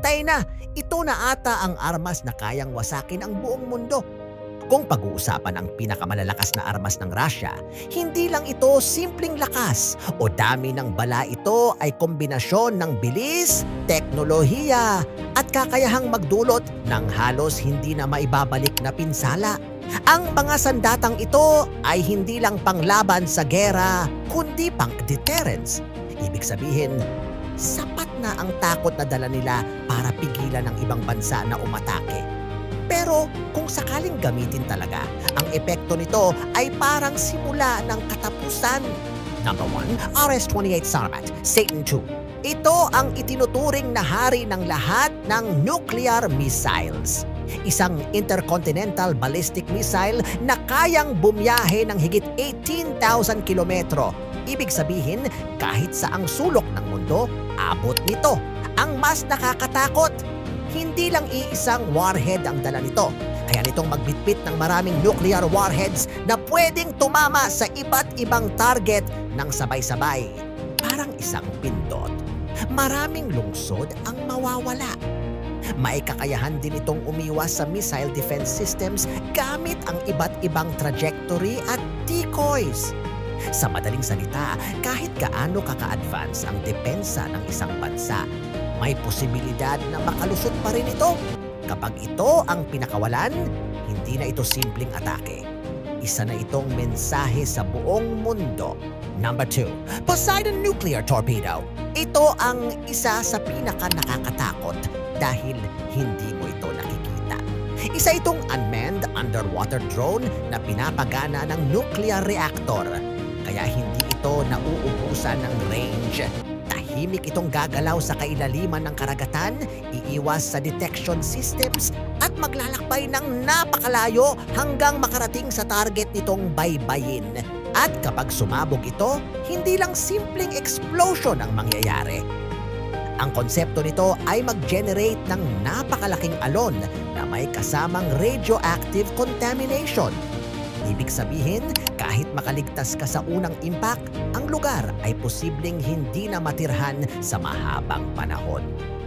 patay na. Ito na ata ang armas na kayang wasakin ang buong mundo. Kung pag-uusapan ang pinakamalalakas na armas ng Russia, hindi lang ito simpleng lakas o dami ng bala. Ito ay kombinasyon ng bilis, teknolohiya at kakayahang magdulot ng halos hindi na maibabalik na pinsala. Ang mga sandatang ito ay hindi lang panglaban sa gera, kundi pang deterrence. Ibig sabihin, sapat na ang takot na dala nila para pigilan ng ibang bansa na umatake. Pero kung sakaling gamitin talaga, ang epekto nito ay parang simula ng katapusan. Number 1, RS-28 Sarmat, Satan II. Ito ang itinuturing na hari ng lahat ng nuclear missiles. Isang intercontinental ballistic missile na kayang bumiyahe ng higit 18,000 kilometro. Ibig sabihin, kahit sa ang sulok ng mundo, abot nito. Ang mas nakakatakot, hindi lang iisang warhead ang dala nito. Kaya nitong magbitbit ng maraming nuclear warheads na pwedeng tumama sa iba't ibang target ng sabay-sabay. Parang isang pindot. Maraming lungsod ang mawawala. May kakayahan din itong umiwas sa missile defense systems gamit ang iba't ibang trajectory at decoys. Sa madaling salita, kahit gaano kaka-advance ang depensa ng isang bansa, may posibilidad na makalusot pa rin ito. Kapag ito ang pinakawalan, hindi na ito simpleng atake. Isa na itong mensahe sa buong mundo. Number 2, Poseidon Nuclear Torpedo. Ito ang isa sa pinaka-nakakatakot dahil hindi mo ito nakikita. Isa itong unmanned underwater drone na pinapagana ng nuclear reactor. Kaya hindi ito nauubusan ng range. Tahimik itong gagalaw sa kailaliman ng karagatan, iiwas sa detection systems at maglalakbay ng napakalayo hanggang makarating sa target nitong baybayin. At kapag sumabog ito, hindi lang simpleng explosion ang mangyayari. Ang konsepto nito ay mag-generate ng napakalaking alon na may kasamang radioactive contamination. Ibig sabihin, kahit makaligtas ka sa unang impact, ang lugar ay posibleng hindi na matirhan sa mahabang panahon.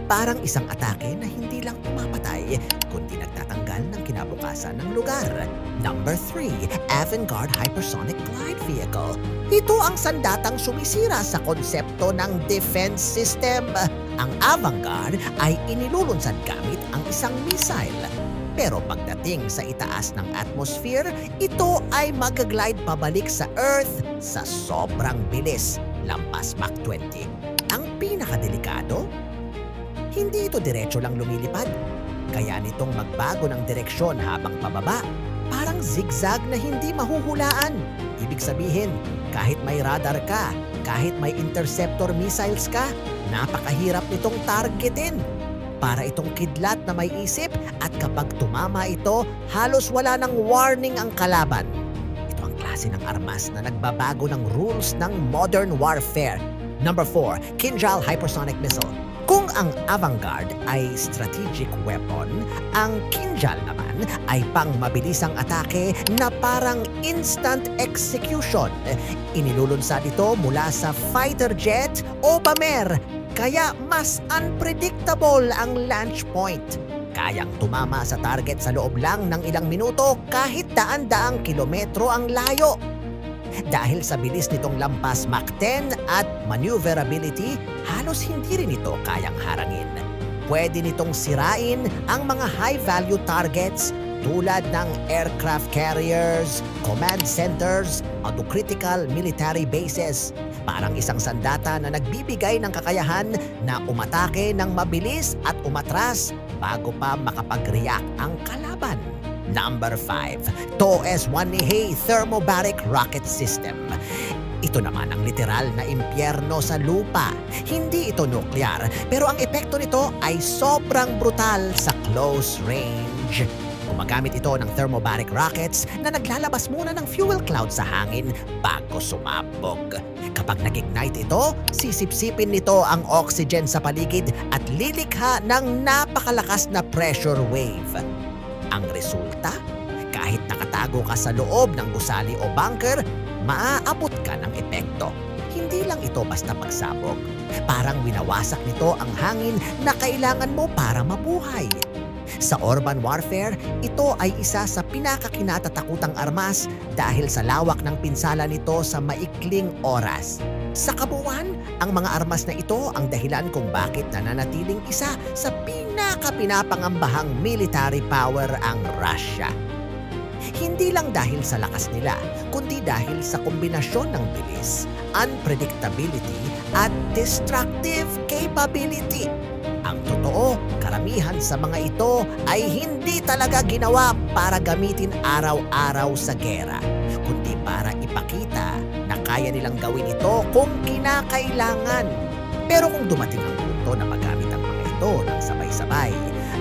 Parang isang atake na hindi lang pumapatay, kundi nagtatanggal ng kinabukasan ng lugar. Number 3, Avangard Hypersonic Glide Vehicle. Ito ang sandatang sumisira sa konsepto ng defense system. Ang Avangard ay inilulunsad gamit ang isang missile. Pero pagdating sa itaas ng atmosphere, ito ay mag-glide pabalik sa Earth sa sobrang bilis, lampas Mach 20. Ang pinakadelikado, hindi ito diretso lang lumilipad. Kaya nitong magbago ng direksyon habang pababa, parang zigzag na hindi mahuhulaan. Ibig sabihin, kahit may radar ka, kahit may interceptor missiles ka, napakahirap nitong targetin. Para itong kidlat na may isip at kapag tumama ito, halos wala ng warning ang kalaban. Ito ang klase ng armas na nagbabago ng rules ng modern warfare. Number 4, Kinjal Hypersonic Missile. Kung ang Avangard ay strategic weapon, ang Kinjal naman ay pang mabilisang atake na parang instant execution. Inilulunsad ito mula sa fighter jet o bomber. Kaya mas unpredictable ang launch point. Kayang tumama sa target sa loob lang ng ilang minuto kahit daan-daang kilometro ang layo. Dahil sa bilis nitong lampas Mach 10 at maneuverability, halos hindi rin ito kayang harangin. Pwede nitong sirain ang mga high-value targets tulad ng aircraft carriers, command centers, at critical military bases. Parang isang sandata na nagbibigay ng kakayahan na umatake ng mabilis at umatras bago pa makapag-react ang kalaban. Number 5, TOS-1 Thermobaric Rocket System. Ito naman ang literal na impyerno sa lupa. Hindi ito nuclear, pero ang epekto nito ay sobrang brutal sa close range. Gumagamit ito ng thermobaric rockets na naglalabas muna ng fuel cloud sa hangin bago sumabog. Kapag nag-ignite ito, sisipsipin nito ang oxygen sa paligid at lilikha ng napakalakas na pressure wave. Ang resulta, kahit nakatago ka sa loob ng gusali o bunker, maaabot ka ng epekto. Hindi lang ito basta pagsabog, Parang winawasak nito ang hangin na kailangan mo para mabuhay. Sa urban warfare, ito ay isa sa pinakakinatatakutang armas dahil sa lawak ng pinsala nito sa maikling oras. Sa kabuuan, ang mga armas na ito ang dahilan kung bakit nananatiling isa sa pinakapinapangambahang military power ang Russia. Hindi lang dahil sa lakas nila, kundi dahil sa kombinasyon ng bilis, unpredictability at destructive capability. Ang totoo, karamihan sa mga ito ay hindi talaga ginawa para gamitin araw-araw sa gera, kundi para ipakita na kaya nilang gawin ito kung kinakailangan. Pero kung dumating ang punto na magamit ang mga ito ng sabay-sabay,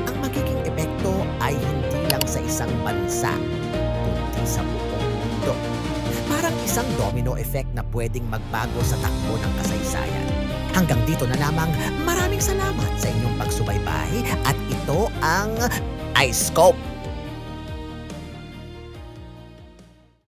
ang magiging epekto ay hindi lang sa isang bansa, kundi sa buong mundo. Parang isang domino effect na pwedeng magbago sa takbo ng kasaysayan. Hanggang dito na lamang, maraming salamat sa inyong pagsubaybay at ito ang iScope.